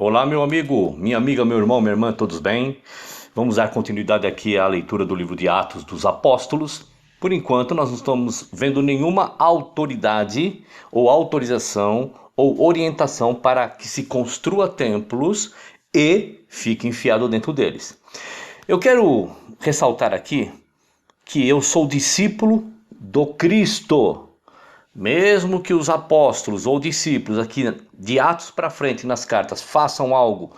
Olá, meu amigo, minha amiga, meu irmão, minha irmã, todos bem? Vamos dar continuidade aqui à leitura do livro de Atos dos Apóstolos. Por enquanto, nós não estamos vendo nenhuma autoridade ou autorização ou orientação para que se construa templos e fique enfiado dentro deles. Eu quero ressaltar aqui que eu sou discípulo do Cristo. Mesmo que os apóstolos ou discípulos aqui de Atos para frente nas cartas façam algo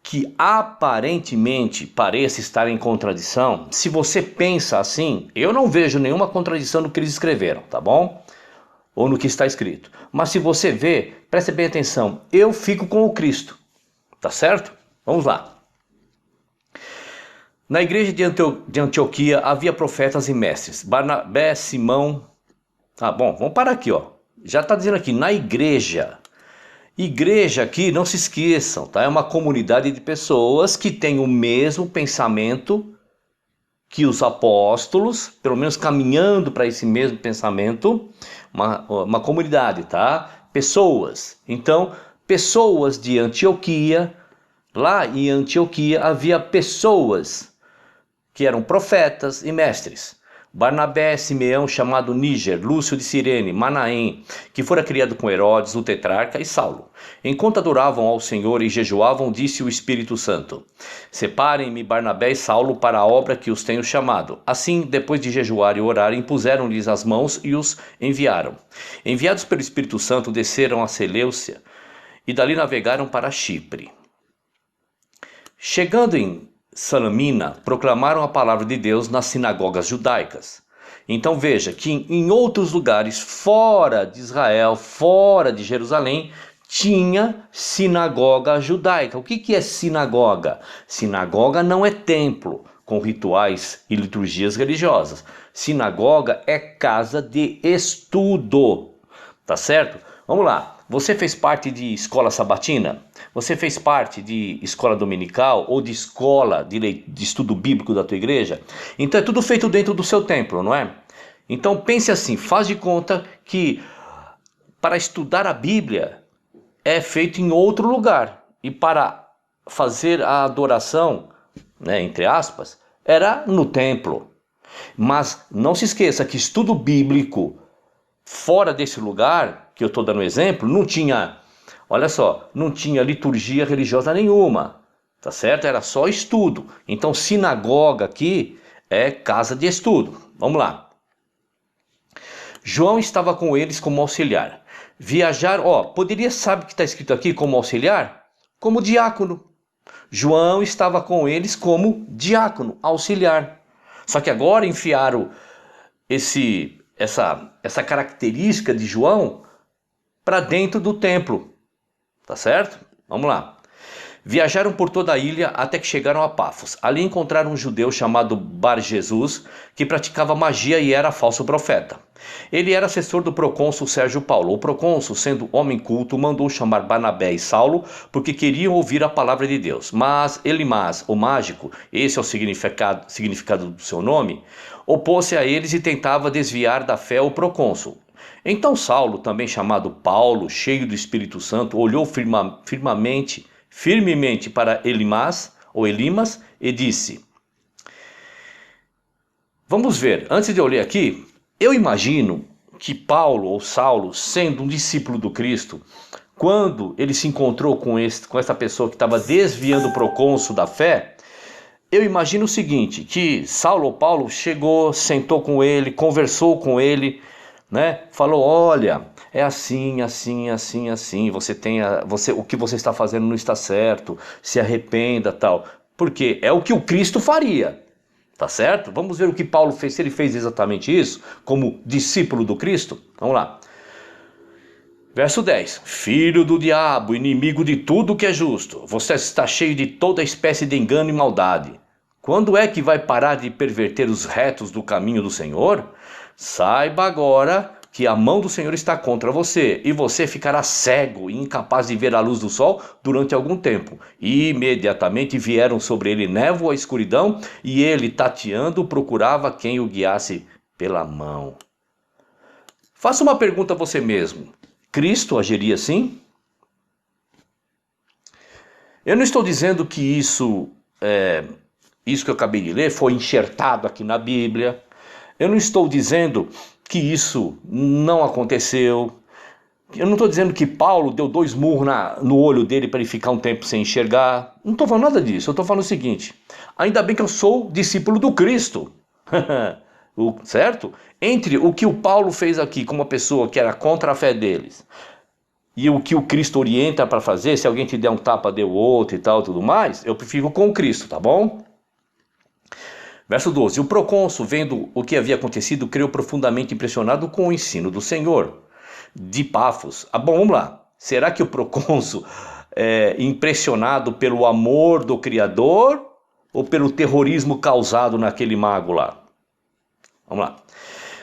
que aparentemente pareça estar em contradição, se você pensa assim, eu não vejo nenhuma contradição no que eles escreveram, tá bom? Ou no que está escrito. Mas se você vê, preste bem atenção, eu fico com o Cristo, tá certo? Vamos lá. Na igreja de Antioquia havia profetas e mestres, Barnabé, Simão. Bom, vamos parar aqui, ó. Já está dizendo aqui, na igreja. Igreja aqui, não se esqueçam, tá? É uma comunidade de pessoas que tem o mesmo pensamento que os apóstolos, pelo menos caminhando para esse mesmo pensamento, uma comunidade, tá? Pessoas. Então, pessoas de Antioquia, lá em Antioquia havia pessoas que eram profetas e mestres. Barnabé, Simeão, chamado Níger, Lúcio de Cirene, Manaém, que fora criado com Herodes, o tetrarca, e Saulo. Enquanto adoravam ao Senhor e jejuavam, disse o Espírito Santo: Separem-me Barnabé e Saulo para a obra que os tenho chamado. Assim, depois de jejuar e orar, impuseram-lhes as mãos e os enviaram. Enviados pelo Espírito Santo, desceram a Seleucia e dali navegaram para Chipre. Chegando em Salamina, proclamaram a palavra de Deus nas sinagogas judaicas. Então veja que em outros lugares fora de Israel, fora de Jerusalém, tinha sinagoga judaica. O que é sinagoga? Sinagoga não é templo com rituais e liturgias religiosas. Sinagoga é casa de estudo, tá certo? Vamos lá. Você fez parte de escola sabatina? Você fez parte de escola dominical ou de escola de estudo bíblico da tua igreja? Então é tudo feito dentro do seu templo, não é? Então pense assim, faz de conta que para estudar a Bíblia é feito em outro lugar. E para fazer a adoração, né, entre aspas, era no templo. Mas não se esqueça que estudo bíblico fora desse lugar, que eu estou dando exemplo, não tinha, olha só, não tinha liturgia religiosa nenhuma, tá certo? Era só estudo. Então sinagoga aqui é casa de estudo. Vamos lá. João estava com eles como auxiliar. Viajar, poderia, sabe o que está escrito aqui como auxiliar? Como diácono. João estava com eles como diácono, auxiliar. Só que agora enfiaram essa característica de João para dentro do templo, tá certo? Vamos lá. Viajaram por toda a ilha até que chegaram a Pafos. Ali encontraram um judeu chamado Bar-Jesus, que praticava magia e era falso profeta. Ele era assessor do procônsul Sérgio Paulo. O procônsul, sendo homem culto, mandou chamar Barnabé e Saulo porque queriam ouvir a palavra de Deus. Mas Elimas, o mágico, esse é o significado do seu nome, opôs-se a eles e tentava desviar da fé o procônsul. Então Saulo, também chamado Paulo, cheio do Espírito Santo, olhou firmemente para Elimas e disse: Vamos ver, antes de eu ler aqui, eu imagino que Paulo ou Saulo, sendo um discípulo do Cristo, quando ele se encontrou com essa pessoa que estava desviando o procônsul da fé, eu imagino o seguinte, que Saulo ou Paulo chegou, sentou com ele, conversou com ele, né? Falou: olha, é assim, assim, assim, assim, o que você está fazendo não está certo, se arrependa, tal. Porque é o que o Cristo faria, tá certo? Vamos ver o que Paulo fez, se ele fez exatamente isso, como discípulo do Cristo. Vamos lá. Verso 10. Filho do diabo, inimigo de tudo que é justo, você está cheio de toda espécie de engano e maldade. Quando é que vai parar de perverter os retos do caminho do Senhor? Saiba agora que a mão do Senhor está contra você, e você ficará cego e incapaz de ver a luz do sol durante algum tempo. E imediatamente vieram sobre ele névoa e escuridão, e ele, tateando, procurava quem o guiasse pela mão. Faça uma pergunta a você mesmo. Cristo agiria assim? Eu não estou dizendo que isso que eu acabei de ler foi enxertado aqui na Bíblia. Eu não estou dizendo que isso não aconteceu. Eu não estou dizendo que Paulo deu 2 murros no olho dele para ele ficar um tempo sem enxergar. Não estou falando nada disso. Eu estou falando o seguinte: ainda bem que eu sou discípulo do Cristo. Certo? Entre o que o Paulo fez aqui com uma pessoa que era contra a fé deles e o que o Cristo orienta para fazer, se alguém te der um tapa, dê o outro e tal, tudo mais, eu prefiro com o Cristo, tá bom? Verso 12. O procônsul, vendo o que havia acontecido, creio profundamente impressionado com o ensino do Senhor. De Pafos. Bom, vamos lá. Será que o procônsul é impressionado pelo amor do Criador ou pelo terrorismo causado naquele mago lá? Vamos lá.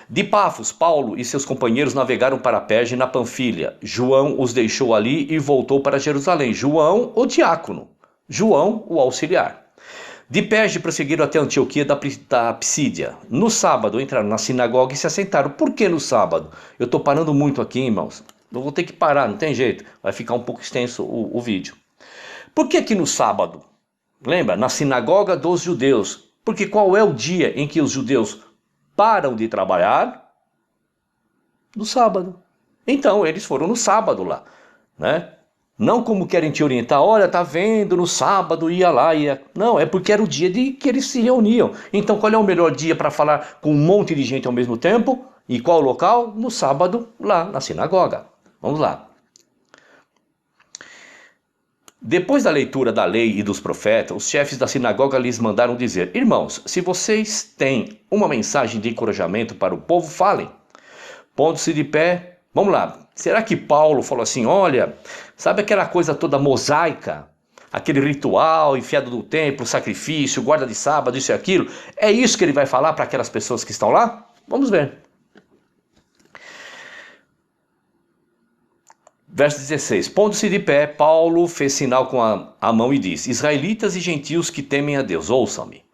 De Pafos, Paulo e seus companheiros navegaram para Perge na Panfilha. João os deixou ali e voltou para Jerusalém. João, o diácono. João, o auxiliar. De Perge prosseguiram até Antioquia da Psídia. No sábado entraram na sinagoga e se assentaram. Por que no sábado? Eu estou parando muito aqui, irmãos. Eu vou ter que parar, não tem jeito. Vai ficar um pouco extenso o vídeo. Por que no sábado? Lembra? Na sinagoga dos judeus. Porque qual é o dia em que os judeus param de trabalhar? No sábado. Então eles foram no sábado lá, né? Não como querem te orientar, olha, tá vendo, no sábado ia lá, ia... Não, é porque era o dia de que eles se reuniam. Então qual é o melhor dia para falar com um monte de gente ao mesmo tempo? E qual local? No sábado, lá na sinagoga. Vamos lá. Depois da leitura da lei e dos profetas, os chefes da sinagoga lhes mandaram dizer: irmãos, se vocês têm uma mensagem de encorajamento para o povo, falem. Pondo-se de pé, vamos lá. Será que Paulo falou assim, olha, sabe aquela coisa toda mosaica? Aquele ritual enfiado no templo, sacrifício, guarda de sábado, isso e aquilo? É isso que ele vai falar para aquelas pessoas que estão lá? Vamos ver. Verso 16. Pondo-se de pé, Paulo fez sinal com a mão e disse: israelitas e gentios que temem a Deus, ouçam-me.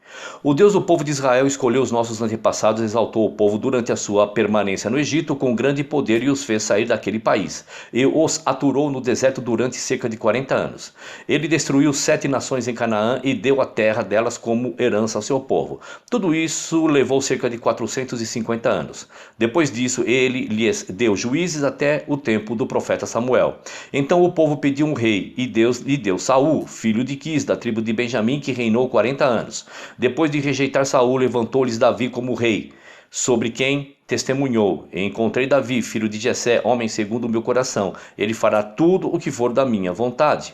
O Deus do povo de Israel escolheu os nossos antepassados e exaltou o povo durante a sua permanência no Egito com grande poder e os fez sair daquele país. E os aturou no deserto durante cerca de 40 anos. Ele destruiu 7 nações em Canaã e deu a terra delas como herança ao seu povo. Tudo isso levou cerca de 450 anos. Depois disso, ele lhes deu juízes até o tempo do profeta Samuel. Então o povo pediu um rei e Deus lhe deu Saul, filho de Quis, da tribo de Benjamim, que reinou 40 anos. Depois de rejeitar Saul, levantou-lhes Davi como rei, sobre quem testemunhou: encontrei Davi, filho de Jessé, homem segundo o meu coração. Ele fará tudo o que for da minha vontade.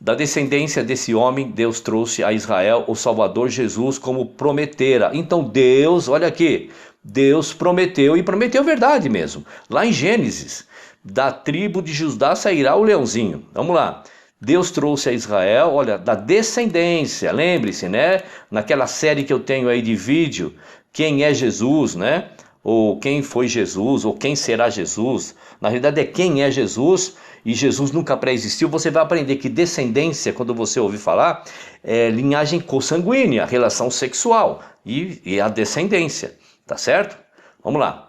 Da descendência desse homem, Deus trouxe a Israel o Salvador Jesus como prometera. Então Deus, olha aqui, Deus prometeu, e prometeu verdade mesmo. Lá em Gênesis, da tribo de Judá sairá o leãozinho. Vamos lá. Deus trouxe a Israel, olha, da descendência, lembre-se, né? Naquela série que eu tenho aí de vídeo, quem é Jesus, né? Ou quem foi Jesus, ou quem será Jesus. Na realidade é quem é Jesus, e Jesus nunca pré-existiu. Você vai aprender que descendência, quando você ouvir falar, é linhagem consanguínea, relação sexual, e a descendência, tá certo? Vamos lá.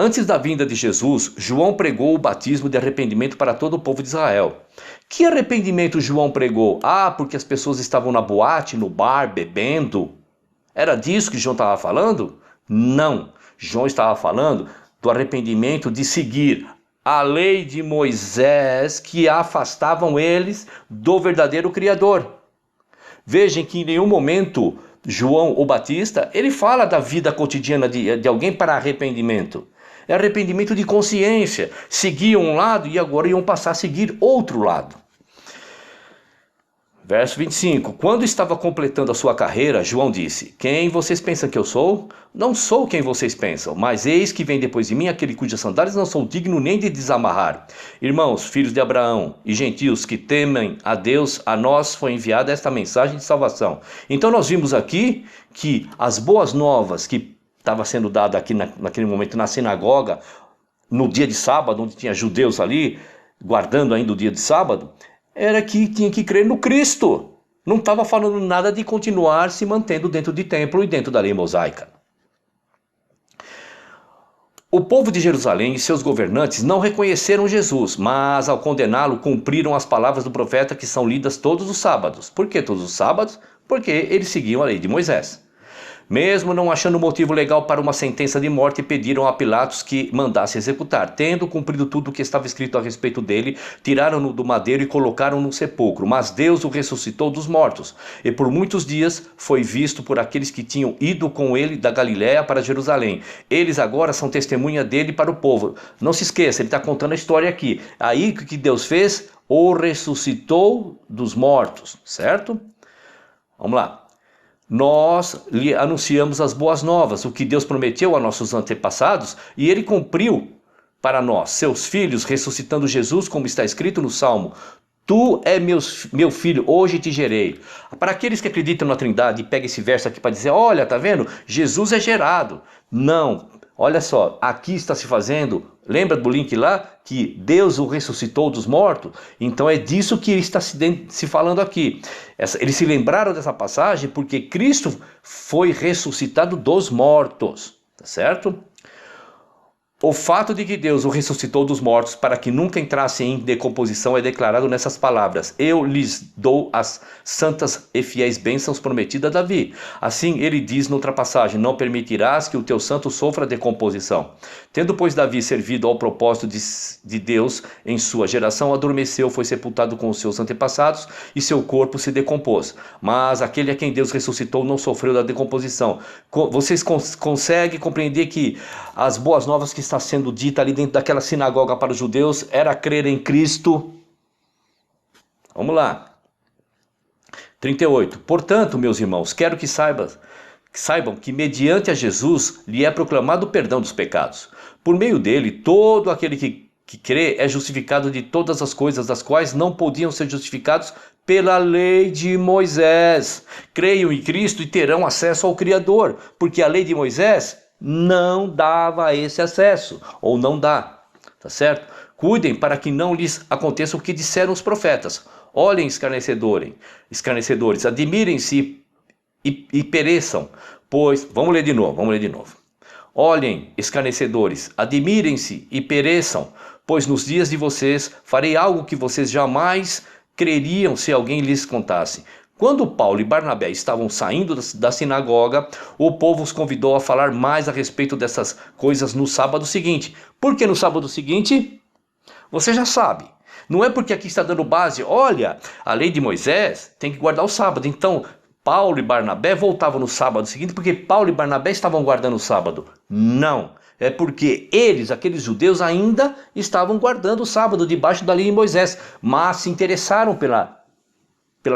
Antes da vinda de Jesus, João pregou o batismo de arrependimento para todo o povo de Israel. Que arrependimento João pregou? Porque as pessoas estavam na boate, no bar, bebendo. Era disso que João estava falando? Não. João estava falando do arrependimento de seguir a lei de Moisés, que afastavam eles do verdadeiro Criador. Vejam que em nenhum momento João o Batista, ele fala da vida cotidiana de alguém para arrependimento. É arrependimento de consciência. Seguiam um lado e agora iam passar a seguir outro lado. Verso 25. Quando estava completando a sua carreira, João disse: quem vocês pensam que eu sou? Não sou quem vocês pensam, mas eis que vem depois de mim aquele cujas sandálias não sou digno nem de desamarrar. Irmãos, filhos de Abraão e gentios que temem a Deus, a nós foi enviada esta mensagem de salvação. Então nós vimos aqui que as boas novas que estava sendo dada aqui naquele momento na sinagoga, no dia de sábado, onde tinha judeus ali, guardando ainda o dia de sábado, era que tinha que crer no Cristo. Não estava falando nada de continuar se mantendo dentro de templo e dentro da lei mosaica. O povo de Jerusalém e seus governantes não reconheceram Jesus, mas ao condená-lo cumpriram as palavras do profeta que são lidas todos os sábados. Por que todos os sábados? Porque eles seguiam a lei de Moisés. Mesmo não achando motivo legal para uma sentença de morte, pediram a Pilatos que mandasse executar. Tendo cumprido tudo o que estava escrito a respeito dele, tiraram-no do madeiro e colocaram no sepulcro. Mas Deus o ressuscitou dos mortos, e por muitos dias foi visto por aqueles que tinham ido com ele da Galiléia para Jerusalém. Eles agora são testemunha dele para o povo. Não se esqueça, ele está contando a história aqui. Aí o que Deus fez? O ressuscitou dos mortos, certo? Vamos lá. Nós lhe anunciamos as boas novas, o que Deus prometeu a nossos antepassados, e ele cumpriu para nós, seus filhos, ressuscitando Jesus, como está escrito no Salmo: Tu é meu filho, hoje te gerei. Para aqueles que acreditam na Trindade e pegam esse verso aqui para dizer: olha, tá vendo? Jesus é gerado. Não, olha só, aqui está se fazendo, lembra do link lá? Que Deus o ressuscitou dos mortos? Então é disso que está se falando aqui. Eles se lembraram dessa passagem porque Cristo foi ressuscitado dos mortos, tá certo? O fato de que Deus o ressuscitou dos mortos para que nunca entrasse em decomposição é declarado nessas palavras: Eu lhes dou as santas e fiéis bênçãos prometidas a Davi. Assim ele diz noutra passagem: Não permitirás que o teu santo sofra decomposição. Tendo, pois, Davi servido ao propósito de Deus em sua geração, adormeceu, foi sepultado com os seus antepassados e seu corpo se decompôs. Mas aquele a quem Deus ressuscitou não sofreu da decomposição. Vocês conseguem compreender que as boas novas que está sendo dita ali dentro daquela sinagoga para os judeus era crer em Cristo? Vamos lá. 38. Portanto, meus irmãos, quero que saibam que mediante a Jesus lhe é proclamado o perdão dos pecados. Por meio dele, todo aquele que crê é justificado de todas as coisas das quais não podiam ser justificados pela lei de Moisés. Creiam em Cristo e terão acesso ao Criador, porque a lei de Moisés não dava esse acesso, ou não dá, tá certo? Cuidem para que não lhes aconteça o que disseram os profetas. Olhem, escarnecedores, admirem-se e pereçam, pois... Vamos ler de novo. Olhem, escarnecedores, admirem-se e pereçam, pois nos dias de vocês farei algo que vocês jamais creriam se alguém lhes contasse. Quando Paulo e Barnabé estavam saindo da sinagoga, o povo os convidou a falar mais a respeito dessas coisas no sábado seguinte. Por que no sábado seguinte? Você já sabe. Não é porque aqui está dando base, olha, a lei de Moisés tem que guardar o sábado. Então, Paulo e Barnabé voltavam no sábado seguinte porque Paulo e Barnabé estavam guardando o sábado. Não. É porque eles, aqueles judeus, ainda estavam guardando o sábado debaixo da lei de Moisés, mas se interessaram pela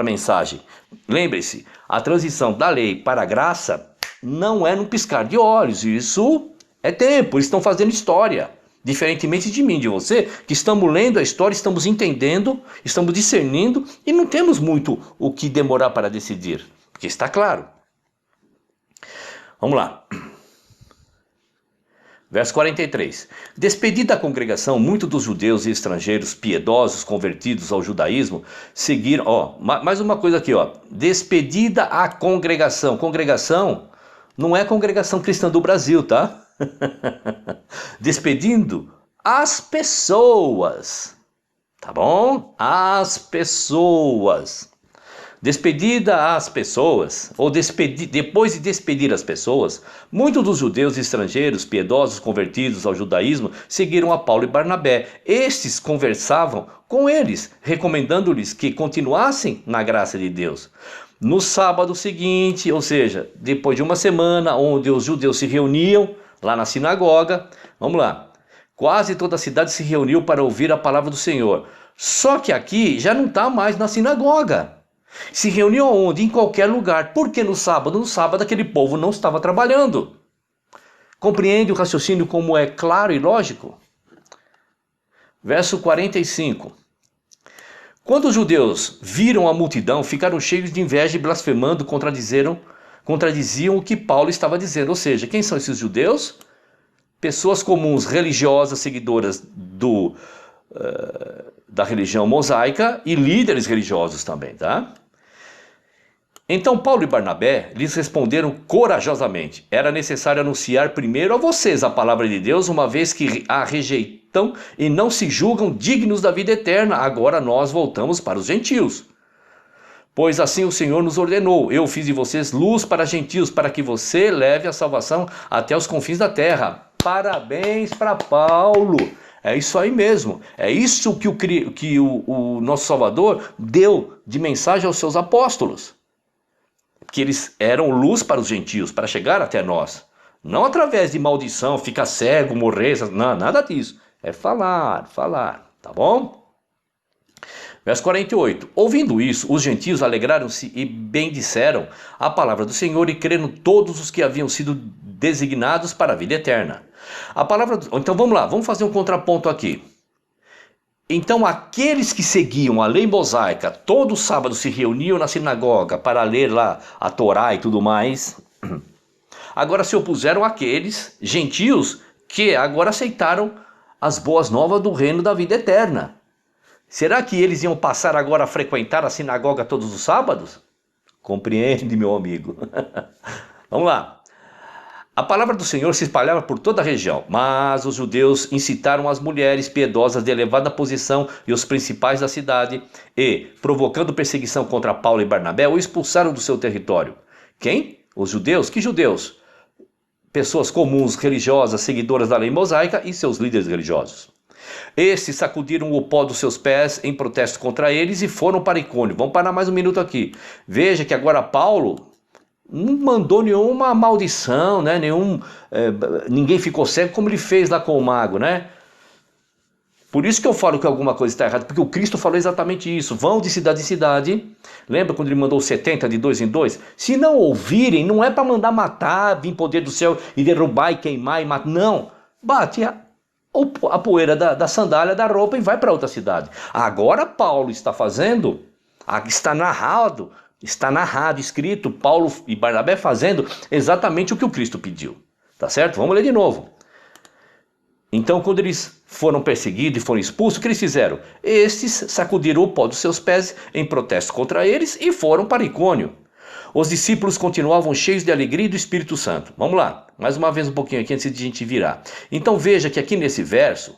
mensagem. Lembre-se, a transição da lei para a graça não é num piscar de olhos, isso é tempo, eles estão fazendo história. Diferentemente de mim, de você, que estamos lendo a história, estamos entendendo, estamos discernindo e não temos muito o que demorar para decidir, porque está claro. Vamos lá. Verso 43. Despedida a congregação, muitos dos judeus e estrangeiros piedosos convertidos ao judaísmo seguiram... mais uma coisa aqui, despedida a congregação. Congregação não é congregação cristã do Brasil, tá? Despedindo as pessoas, tá bom? As pessoas. Despedida as pessoas, ou depois de despedir as pessoas, muitos dos judeus e estrangeiros piedosos convertidos ao judaísmo seguiram a Paulo e Barnabé. Estes conversavam com eles, recomendando-lhes que continuassem na graça de Deus. No sábado seguinte, ou seja, depois de uma semana onde os judeus se reuniam lá na sinagoga, vamos lá, quase toda a cidade se reuniu para ouvir a palavra do Senhor. Só que aqui já não está mais na sinagoga. Se reuniu onde? Em qualquer lugar. Por que no sábado? No sábado aquele povo não estava trabalhando. Compreende o raciocínio como é claro e lógico? Verso 45. Quando os judeus viram a multidão, ficaram cheios de inveja e blasfemando, contradiziam o que Paulo estava dizendo. Ou seja, quem são esses judeus? Pessoas comuns, religiosas, seguidoras da religião mosaica e líderes religiosos também, tá? Então Paulo e Barnabé lhes responderam corajosamente: era necessário anunciar primeiro a vocês a palavra de Deus, uma vez que a rejeitam e não se julgam dignos da vida eterna. Agora nós voltamos para os gentios. Pois assim o Senhor nos ordenou: eu fiz de vocês luz para gentios, para que você leve a salvação até os confins da terra. Parabéns para Paulo! É isso aí mesmo. É isso que o nosso Salvador deu de mensagem aos seus apóstolos. Que eles eram luz para os gentios, para chegar até nós. Não através de maldição, ficar cego, morrer, não, nada disso. É falar, tá bom? Verso 48. Ouvindo isso, os gentios alegraram-se e bendisseram a palavra do Senhor e creram todos os que haviam sido designados para a vida eterna. Então vamos lá, vamos fazer um contraponto aqui. Então aqueles que seguiam a lei mosaica, todo sábado se reuniam na sinagoga para ler lá a Torá e tudo mais, agora se opuseram àqueles gentios que agora aceitaram as boas novas do reino da vida eterna. Será que eles iam passar agora a frequentar a sinagoga todos os sábados? Compreende, meu amigo? Vamos lá. A palavra do Senhor se espalhava por toda a região, mas os judeus incitaram as mulheres piedosas de elevada posição e os principais da cidade e, provocando perseguição contra Paulo e Barnabé, o expulsaram do seu território. Quem? Os judeus? Que judeus? Pessoas comuns, religiosas, seguidoras da lei mosaica e seus líderes religiosos. Estes sacudiram o pó dos seus pés em protesto contra eles e foram para Icônio. Vamos parar mais um minuto aqui. Veja que agora Paulo não mandou nenhuma maldição, né? Ninguém ficou cego como ele fez lá com o mago, né? Por isso que eu falo que alguma coisa está errada, porque o Cristo falou exatamente isso. Vão de cidade em cidade. Lembra quando ele mandou 70 de 2 em 2? Se não ouvirem, não é para mandar matar, vir poder do céu e derrubar e queimar e matar. Não, bate a poeira da sandália, da roupa e vai para outra cidade. Agora Paulo está fazendo, está narrado, escrito, Paulo e Barnabé fazendo exatamente o que o Cristo pediu. Tá certo? Vamos ler de novo. Então, quando eles foram perseguidos e foram expulsos, o que eles fizeram? Estes sacudiram o pó dos seus pés em protesto contra eles e foram para Icônio. Os discípulos continuavam cheios de alegria e do Espírito Santo. Vamos lá, mais uma vez um pouquinho aqui antes de a gente virar. Então veja que aqui nesse verso,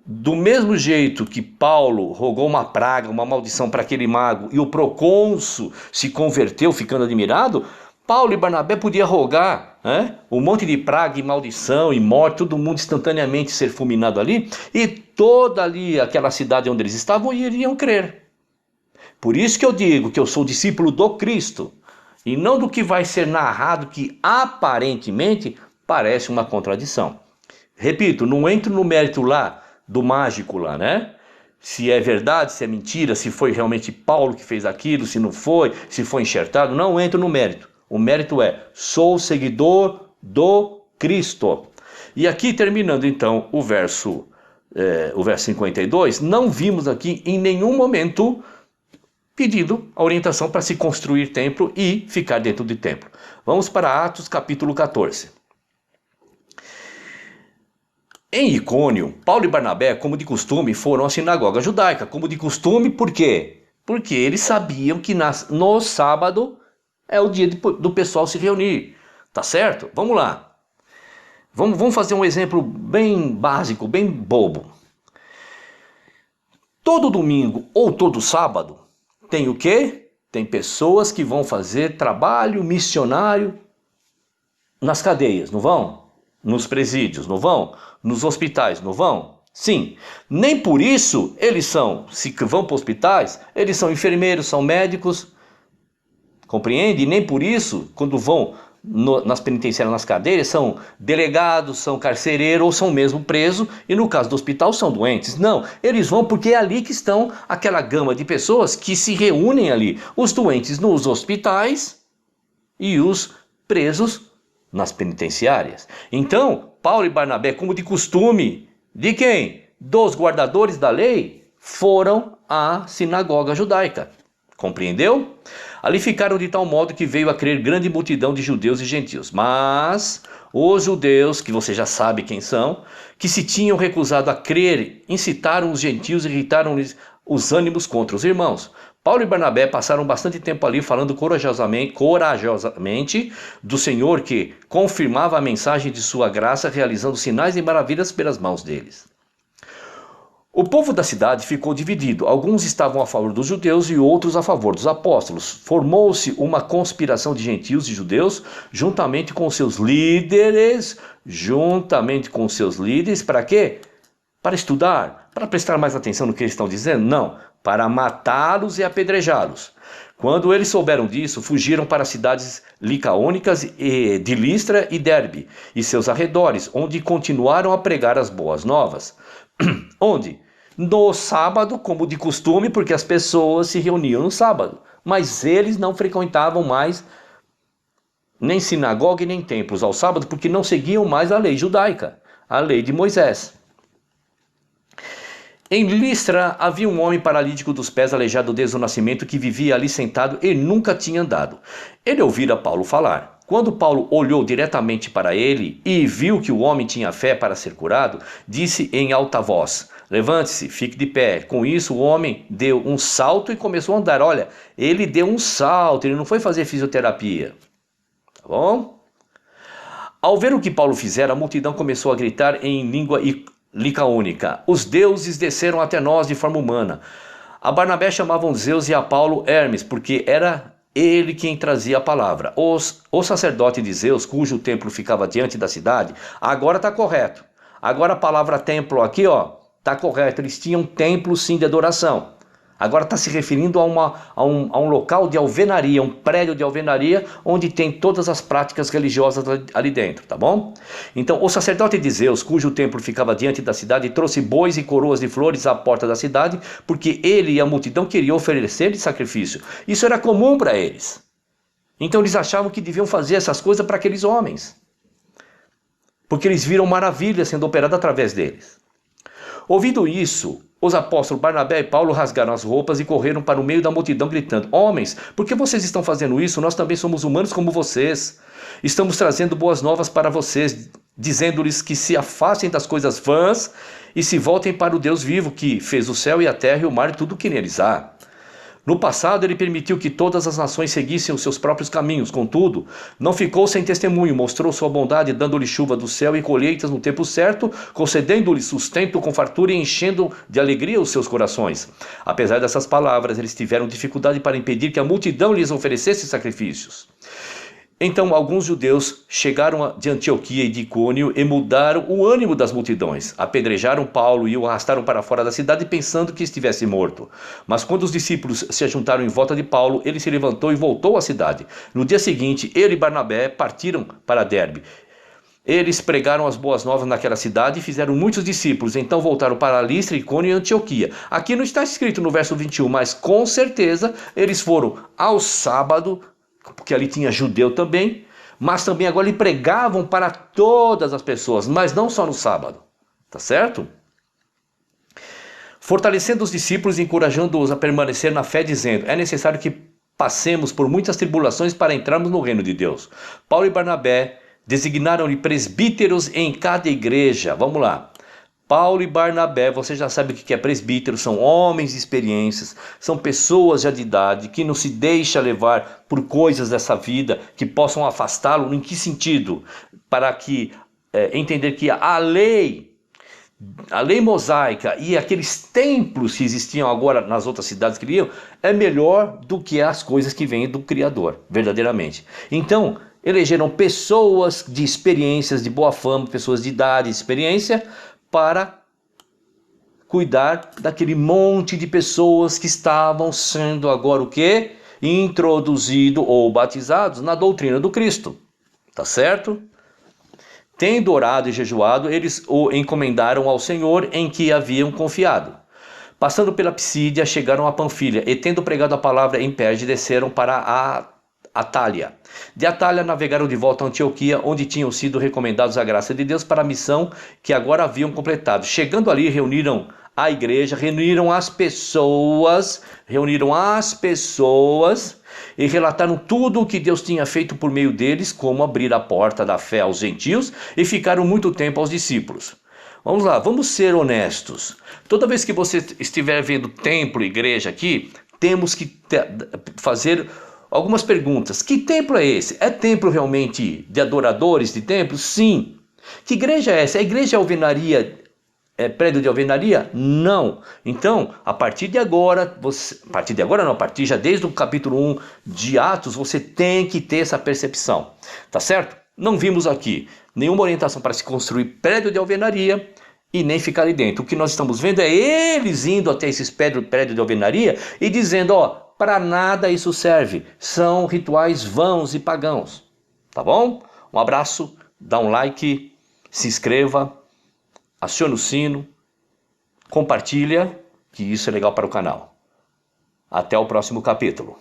do mesmo jeito que Paulo rogou uma praga, uma maldição para aquele mago e o procônsul se converteu ficando admirado, Paulo e Barnabé podiam rogar um monte de praga e maldição e morte, todo mundo instantaneamente ser fulminado ali, e toda ali aquela cidade onde eles estavam iriam crer. Por isso que eu digo que eu sou discípulo do Cristo, e não do que vai ser narrado que aparentemente parece uma contradição. Repito, não entro no mérito lá do mágico lá, né? Se é verdade, se é mentira, se foi realmente Paulo que fez aquilo, se não foi, se foi enxertado, não entro no mérito. O mérito é, sou seguidor do Cristo. E aqui terminando então o verso 52, não vimos aqui em nenhum momento pedido a orientação para se construir templo e ficar dentro de templo. Vamos para Atos capítulo 14. Em Icônio, Paulo e Barnabé, como de costume, foram à sinagoga judaica. Como de costume, por quê? Porque eles sabiam que no sábado é o dia do pessoal se reunir. Tá certo? Vamos lá. Vamos fazer um exemplo bem básico, bem bobo. Todo domingo ou todo sábado tem o quê? Tem pessoas que vão fazer trabalho missionário nas cadeias, não vão? Nos presídios, não vão? Nos hospitais, não vão? Sim, nem por isso eles se vão para hospitais, eles são enfermeiros, são médicos, compreende? E nem por isso, quando vão nas penitenciárias, nas cadeiras, são delegados, são carcereiros ou são mesmo presos, e no caso do hospital são doentes. Não, eles vão porque é ali que estão aquela gama de pessoas que se reúnem ali, os doentes nos hospitais e os presos nas penitenciárias. Então, Paulo e Barnabé, como de costume, de quem? Dos guardadores da lei, foram à sinagoga judaica. Compreendeu? Ali ficaram de tal modo que veio a crer grande multidão de judeus e gentios. Mas os judeus, que você já sabe quem são, que se tinham recusado a crer, incitaram os gentios e irritaram-lhes os ânimos contra os irmãos. Paulo e Barnabé passaram bastante tempo ali falando corajosamente do Senhor, que confirmava a mensagem de sua graça, realizando sinais e maravilhas pelas mãos deles. O povo da cidade ficou dividido. Alguns estavam a favor dos judeus e outros a favor dos apóstolos. Formou-se uma conspiração de gentios e judeus, juntamente com seus líderes. Para quê? Para estudar? Para prestar mais atenção no que eles estão dizendo? Não, para matá-los e apedrejá-los. Quando eles souberam disso, fugiram para as cidades licaônicas de Listra e Derbe e seus arredores, onde continuaram a pregar as boas novas. Onde? No sábado, como de costume, porque as pessoas se reuniam no sábado. Mas eles não frequentavam mais nem sinagoga e nem templos ao sábado, porque não seguiam mais a lei judaica, a lei de Moisés. Em Listra havia um homem paralítico dos pés, aleijado desde o nascimento, que vivia ali sentado e nunca tinha andado. Ele ouvira Paulo falar. Quando Paulo olhou diretamente para ele e viu que o homem tinha fé para ser curado, disse em alta voz: levante-se, fique de pé. Com isso o homem deu um salto e começou a andar. Olha, ele deu um salto, ele não foi fazer fisioterapia. Tá bom? Ao ver o que Paulo fizera, a multidão começou a gritar em língua licaônica: os deuses desceram até nós de forma humana. A Barnabé chamavam Zeus e a Paulo Hermes, porque era ele quem trazia a palavra. O sacerdote de Zeus, cujo templo ficava diante da cidade, agora está correto. Agora a palavra templo aqui, está correto. Eles tinham templo sim de adoração. Agora está se referindo a um local de alvenaria, um prédio de alvenaria, onde tem todas as práticas religiosas ali dentro, tá bom? Então, o sacerdote de Zeus, cujo templo ficava diante da cidade, trouxe bois e coroas de flores à porta da cidade, porque ele e a multidão queriam oferecer de sacrifício. Isso era comum para eles. Então, eles achavam que deviam fazer essas coisas para aqueles homens, porque eles viram maravilhas sendo operadas através deles. Ouvindo isso, os apóstolos Barnabé e Paulo rasgaram as roupas e correram para o meio da multidão gritando: homens, por que vocês estão fazendo isso? Nós também somos humanos como vocês. Estamos trazendo boas novas para vocês, dizendo-lhes que se afastem das coisas vãs e se voltem para o Deus vivo, que fez o céu e a terra e o mar e tudo o que neles há. No passado ele permitiu que todas as nações seguissem os seus próprios caminhos, contudo, não ficou sem testemunho, mostrou sua bondade, dando-lhe chuva do céu e colheitas no tempo certo, concedendo-lhe sustento com fartura e enchendo de alegria os seus corações. Apesar dessas palavras, eles tiveram dificuldade para impedir que a multidão lhes oferecesse sacrifícios. Então alguns judeus chegaram de Antioquia e de Icônio e mudaram o ânimo das multidões. Apedrejaram Paulo e o arrastaram para fora da cidade pensando que estivesse morto. Mas quando os discípulos se ajuntaram em volta de Paulo, ele se levantou e voltou à cidade. No dia seguinte, ele e Barnabé partiram para Derbe. Eles pregaram as boas novas naquela cidade e fizeram muitos discípulos. Então voltaram para Listra, Icônio e Antioquia. Aqui não está escrito no verso 21, mas com certeza eles foram ao sábado, porque ali tinha judeu também, mas também agora eles pregavam para todas as pessoas, mas não só no sábado, tá certo? Fortalecendo os discípulos e encorajando-os a permanecer na fé, dizendo: é necessário que passemos por muitas tribulações para entrarmos no reino de Deus. Paulo e Barnabé designaram-lhe presbíteros em cada igreja. Vamos lá. Paulo e Barnabé, você já sabe o que é presbítero, são homens de experiências, são pessoas já de idade, que não se deixa levar por coisas dessa vida, que possam afastá-lo. Em que sentido? Para que entender que a lei mosaica e aqueles templos que existiam agora nas outras cidades que criam, é melhor do que as coisas que vêm do Criador, verdadeiramente. Então, elegeram pessoas de experiências, de boa fama, pessoas de idade e experiência, para cuidar daquele monte de pessoas que estavam sendo agora o quê? Introduzidos ou batizados na doutrina do Cristo. Tá certo? Tendo orado e jejuado, eles o encomendaram ao Senhor em que haviam confiado. Passando pela Psídia, chegaram a Panfilha e, tendo pregado a palavra em Perge, desceram para a Atália. De Atália navegaram de volta a Antioquia, onde tinham sido recomendados a graça de Deus para a missão que agora haviam completado. Chegando ali, reuniram a igreja, reuniram as pessoas e relataram tudo o que Deus tinha feito por meio deles, como abrir a porta da fé aos gentios, e ficaram muito tempo aos discípulos. Vamos lá, vamos ser honestos. Toda vez que você estiver vendo templo, igreja aqui, temos que fazer algumas perguntas. Que templo é esse? É templo realmente de adoradores de templo? Sim. Que igreja é essa? A igreja é alvenaria? É prédio de alvenaria? Não. Então, a partir de agora, a partir de agora não, a partir já desde o capítulo 1 de Atos, você tem que ter essa percepção. Tá certo? Não vimos aqui nenhuma orientação para se construir prédio de alvenaria e nem ficar ali dentro. O que nós estamos vendo é eles indo até esses prédios de alvenaria e dizendo, ó, para nada isso serve. São rituais vãos e pagãos. Tá bom? Um abraço, dá um like, se inscreva, acione o sino, compartilha, que isso é legal para o canal. Até o próximo capítulo.